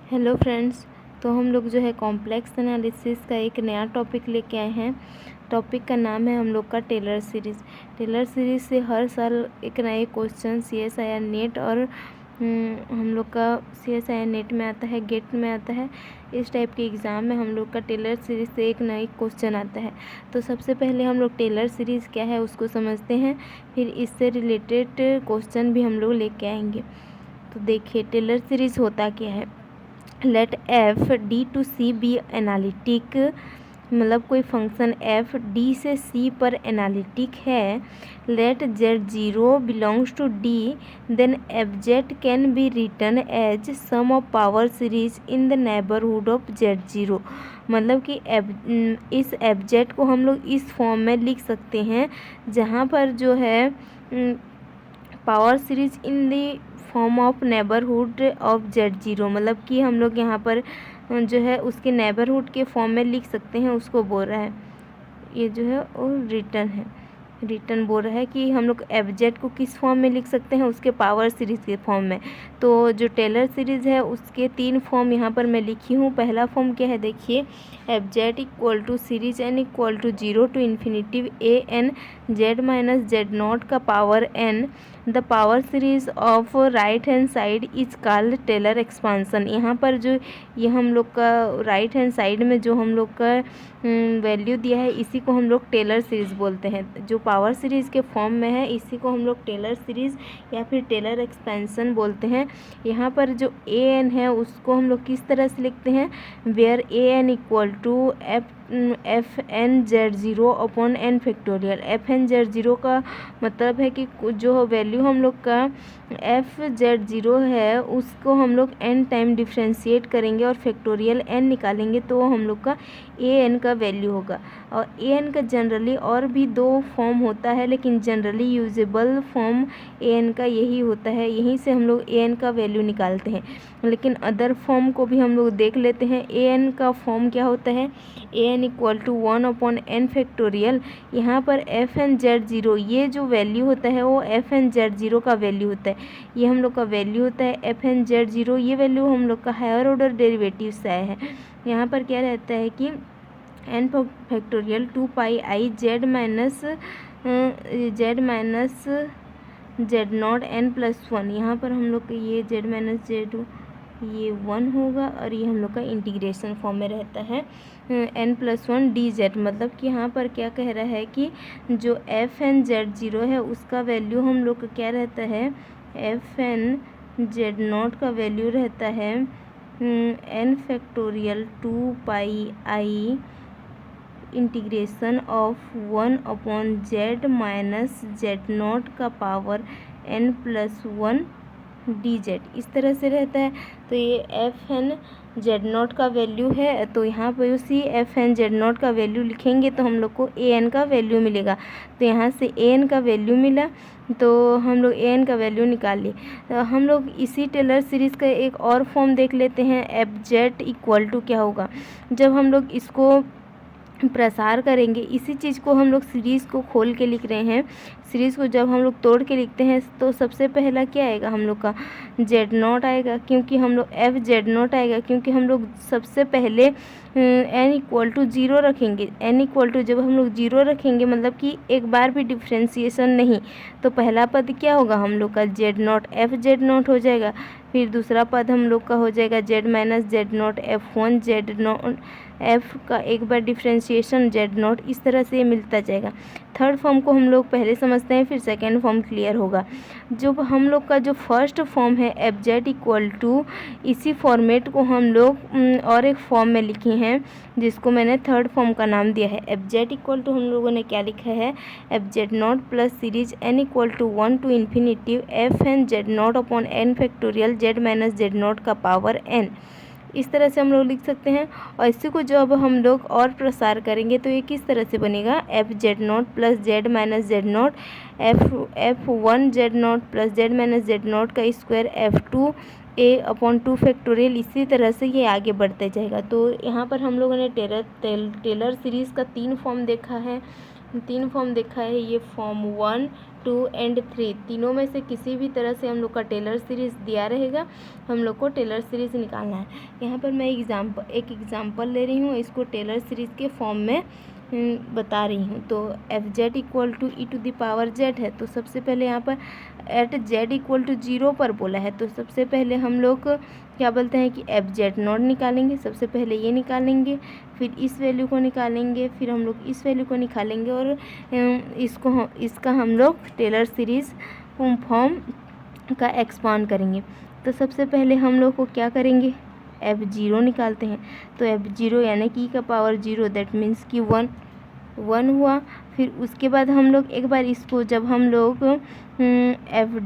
Hello friends. तो हम लोग जो है कॉम्प्लेक्स एनालिसिस का एक नया टॉपिक लेके आए हैं। टॉपिक का नाम है हम लोग का टेलर सीरीज़। टेलर सीरीज़ से हर साल एक नए क्वेश्चन CSIR नेट और हम लोग का CSIR नेट में आता है, गेट में आता है। इस टाइप के एग्ज़ाम में हम लोग का टेलर सीरीज़ से एक नई क्वेश्चन आता है। तो सबसे पहले हम लोग टेलर सीरीज़ क्या है उसको समझते हैं, फिर इससे रिलेटेड क्वेश्चन भी हम लोग लेके आएंगे। तो देखिए टेलर सीरीज़ होता क्या है। Let f D to C be analytic, मतलब कोई फंक्शन एफ डी से सी पर एनालिटिक है। Let z zero belongs to D, then f z can be written as sum of power series in the neighbourhood of z zero. मतलब कि इस F Z को हम लोग इस फॉर्म में लिख सकते हैं जहाँ पर जो है power series in the form of neighbourhood of z zero, मतलब कि हम लोग यहाँ पर जो है उसके नेबरहुड के फॉर्म में लिख सकते हैं, उसको बोल रहा है। ये जो है और रिटर्न बोल रहा है कि हम लोग एफ जेड को किस फॉर्म में लिख सकते हैं, उसके पावर सीरीज़ के फॉर्म में। तो जो टेलर सीरीज़ है उसके 3 फॉर्म यहाँ पर मैं लिखी हूँ। पहला फॉर्म क्या है देखिए, F Z equal to series N equal to 0 to infinitive A N Z minus Z naught का power N. The power series of right hand side is called Taylor expansion. यहाँ पर जो ये हम लोग का राइट हैंड साइड में जो हम लोग का वैल्यू दिया है इसी को हम लोग टेलर सीरीज़ बोलते हैं। जो पावर सीरीज़ के फॉर्म में है इसी को हम लोग टेलर सीरीज़ या फिर टेलर एक्सपेंशन बोलते हैं। यहाँ पर जो ए एन है उसको हम लोग किस तरह से लिखते हैं, where a N equal to f N z zero upon N factorial. F N z zero का मतलब है कि जो वैल्यू हम लोग का एफ जेड ज़ीरो है उसको हम लोग एन टाइम डिफ्रेंशिएट करेंगे और फैक्टोरियल एन निकालेंगे तो हम लोग का ए एन का वैल्यू होगा। और ए एन का जनरली और भी 2 फॉर्म होता है, लेकिन generally usable form A N का यही होता है। यहीं से हम लोग ए एन का वैल्यू निकालते हैं। लेकिन अदर फॉर्म को भी हम लोग देख लेते हैं। ए एन का फॉर्म क्या होता है, A N equal to 1 upon N factorial. यहाँ पर एफ एन जेड ज़ीरो ये जो वैल्यू होता है वो एफ एन जेड ज़ीरो का वैल्यू होता है। ये हम लोग का वैल्यू होता है एफ एन जेड ज़ीरो। ये वैल्यू हम लोग का हायर ऑर्डर डेरिवेटिव से आया है। यहाँ पर क्या रहता है कि n factorial 2 pi i z minus Z naught n plus 1। यहाँ पर हम लोग का ये जेड माइनस जेड ये 1 होगा और ये हम लोग का इंटीग्रेशन फॉर्म में रहता है एन प्लस 1 डी जेड। मतलब कि यहाँ पर क्या कह रहा है कि जो एफ एन जेड ज़ीरो है उसका वैल्यू हम लोग का क्या रहता है, एफ एन जेड नॉट का वैल्यू रहता है N factorial 2 pi I integration of 1 upon Z minus Z naught का power N plus 1 D Z. इस तरह से रहता है। तो ये एफ एन जेड नॉट का वैल्यू है, तो यहाँ पर उसी एफ एन जेड नॉट का वैल्यू लिखेंगे तो हम लोग को ए एन का वैल्यू मिलेगा। तो यहाँ से ए एन का वैल्यू मिला तो हम लोग ए एन का वैल्यू निकाल लिए। तो हम लोग इसी टेलर सीरीज़ का एक और फॉर्म देख लेते हैं। एफ जेड इक्वल टू क्या होगा, जब हम लोग इसको प्रसार करेंगे, इसी चीज़ को हम लोग सीरीज़ को खोल के लिख रहे हैं। सीरीज़ को जब हम लोग तोड़ के लिखते हैं तो सबसे पहला क्या आएगा, हम लोग का जेड नॉट आएगा, क्योंकि हम लोग एफ जेड नॉट आएगा क्योंकि हम लोग सबसे पहले एन इक्वल टू 0 रखेंगे। एन इक्वल टू जब हम लोग 0 रखेंगे मतलब कि एक बार भी डिफ्रेंसिएशन नहीं, तो पहला पद क्या होगा हम लोग का Z not F z not हो जाएगा। फिर दूसरा पद हम लोग का हो जाएगा Z minus Z not F 1 Z not F का एक बार डिफ्रेंशिएशन जेड नॉट। इस तरह से ये मिलता जाएगा। थर्ड फॉर्म को हम लोग पहले समझते हैं फिर सेकेंड फॉर्म क्लियर होगा। जो हम लोग का जो फर्स्ट फॉर्म है एफ जेड इक्वल टू, इसी फॉर्मेट को हम लोग और एक फॉर्म में लिखे हैं जिसको मैंने थर्ड फॉर्म का नाम दिया है। एफ जेड इक्वल टू हम लोगों ने क्या लिखा है, f z naught plus series N equal to 1 to infinitive f N Z naught upon N factorial z minus Z naught का पावर एन। इस तरह से हम लोग लिख सकते हैं। और इसी को जब हम लोग और प्रसार करेंगे तो ये किस तरह से बनेगा, F z naught plus Z minus Z not F 1 Z naught plus Z minus Z naught का स्क्वायर एफ 2 ए अपॉन 2 फैक्टोरियल। इसी तरह से ये आगे बढ़ते जाएगा। तो यहाँ पर हम लोगों ने टेलर सीरीज़ का 3 फॉर्म देखा है। ये फॉर्म 1, 2 एंड 3 तीनों में से किसी भी तरह से हम लोग का टेलर सीरीज़ दिया रहेगा, हम लोग को टेलर सीरीज़ निकालना है। यहाँ पर मैं एक एग्ज़ाम्पल ले रही हूँ, इसको टेलर सीरीज़ के फॉर्म में बता रही हूँ। तो f Z equal to e to the power z है, तो सबसे पहले यहाँ पर एट जेड इक्वल टू 0 पर बोला है, तो सबसे पहले हम लोग क्या बोलते हैं कि एफ जेड नॉट निकालेंगे। सबसे पहले ये निकालेंगे, फिर इस वैल्यू को निकालेंगे, फिर हम लोग इस वैल्यू को निकालेंगे और इसका हम लोग टेलर सीरीज़ फॉर्म का एक्सपांड करेंगे। तो सबसे पहले हम लोग को क्या करेंगे, f0 निकालते हैं। तो f0 यानी कि का पावर 0, दैट मीन्स कि 1 हुआ। फिर उसके बाद हम लोग एक बार इसको जब हम लोग एफ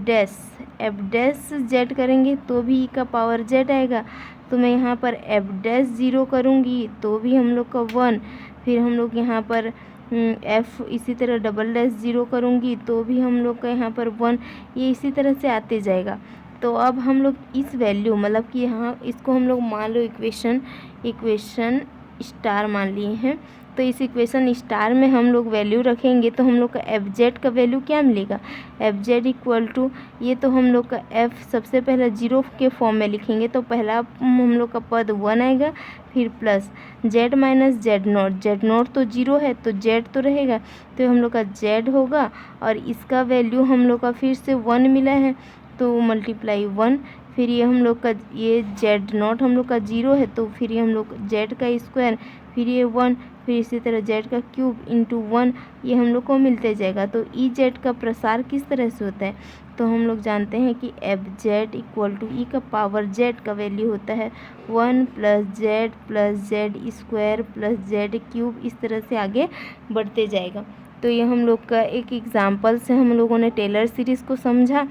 डैश जेड करेंगे तो भी का पावर जेड आएगा। तो मैं यहाँ पर एफ डैश 0 करूँगी तो भी हम लोग का 1। फिर हम लोग यहाँ पर एफ इसी तरह डबल डैश 0 करूँगी तो भी हम लोग का यहाँ पर 1। ये इसी तरह से आते जाएगा। तो अब हम लोग इस वैल्यू मतलब कि यहाँ इसको हम लोग मान लो इक्वेशन स्टार मान लिए हैं। तो इस इक्वेशन स्टार में हम लोग वैल्यू रखेंगे तो हम लोग का एफ जेड का वैल्यू क्या मिलेगा, एफ जेड इक्वल टू ये तो हम लोग का एफ सबसे पहले 0 के फॉर्म में लिखेंगे तो पहला हम लोग का पद 1 आएगा, फिर plus Z minus Z not तो 0 है तो जेड तो रहेगा, तो हम लोग का जेड होगा और इसका वैल्यू हम लोग का फिर से 1 मिला है तो मल्टीप्लाई 1। फिर ये हम लोग का ये जेड नॉट हम लोग का 0 है तो फिर ये हम लोग जेड का स्क्वायर, फिर ये 1, फिर इसी तरह जेड का क्यूब इंटू 1, ये हम लोग को मिलते जाएगा। तो ई जेड का प्रसार किस तरह से होता है, तो हम लोग जानते हैं कि एफ जेड इक्वल टू ई का पावर जेड का वैल्यू होता है 1 plus Z square plus Z cube, इस तरह से आगे बढ़ते जाएगा। तो ये हम लोग का एक एग्जाम्पल से हम लोगों ने टेलर सीरीज़ को समझा।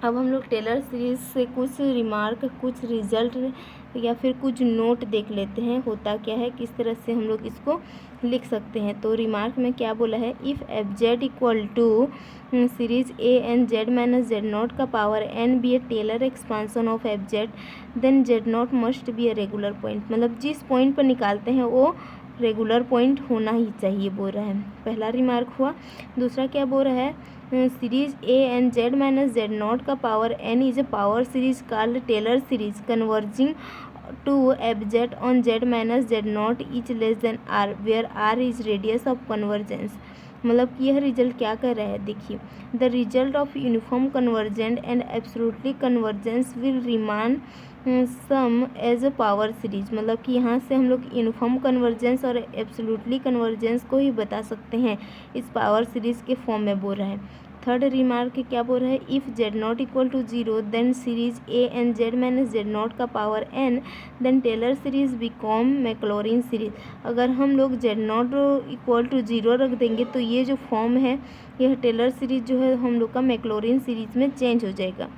अब हम लोग टेलर सीरीज़ से कुछ रिमार्क, कुछ रिजल्ट या फिर कुछ नोट देख लेते हैं, होता क्या है, किस तरह से हम लोग इसको लिख सकते हैं। तो रिमार्क में क्या बोला है, if F Z equal to series A N Z minus Z naught का power N be a Taylor expansion of F Z then Z naught must be a regular point. मतलब जिस पॉइंट पर निकालते हैं वो रेगुलर पॉइंट होना ही चाहिए बोल रहा है, पहला रिमार्क हुआ। दूसरा क्या बोल रहा है, series A N Z minus Z naught का power N is a power series called Taylor series converging to F Z on Z minus Z naught is less than R where R is radius of convergence. मतलब कि यह result क्या कर रहा है, देखिए, the result of uniform convergent and absolutely convergence will Riemann sum as a power series. मतलब कि यहाँ से हम लोग यूनिफॉर्म कन्वर्जेंस और एब्सोल्युटली कन्वर्जेंस को ही बता सकते हैं, इस पावर सीरीज के फॉर्म में बोल रहा है। थर्ड रिमार्क क्या बोल रहा है, if Z naught equal to 0 then series A N Z minus Z naught का power N then Taylor series become Maclaurin series. अगर हम लोग जेड नॉट इक्वल टू 0 रख देंगे तो ये जो फॉर्म है, यह टेलर सीरीज जो है हम लोग का मैक्लॉरिन सीरीज में चेंज हो जाएगा।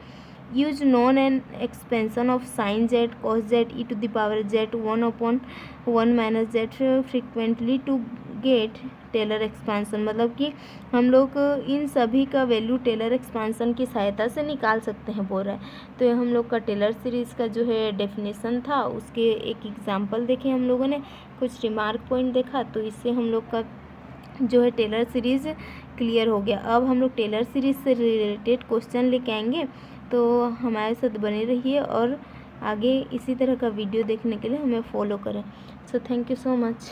Use known an expansion of sine z cos z e to the power z 1/1 minus z frequently to get Taylor expansion. मतलब कि हम लोग इन सभी का वैल्यू टेलर एक्सपांसन की सहायता से निकाल सकते हैं बोल रहा है। तो ये हम लोग का टेलर सीरीज़ का जो है डेफिनेशन था, उसके एक एग्जांपल देखे हम लोगों ने, कुछ रिमार्क पॉइंट देखा, तो इससे हम लोग का जो है टेलर सीरीज़ क्लियर हो गया। अब हम लोग टेलर सीरीज़ से रिलेटेड क्वेश्चन लेके आएंगे, तो हमारे साथ बने रहिए और आगे इसी तरह का वीडियो देखने के लिए हमें फॉलो करें। So thank you so much.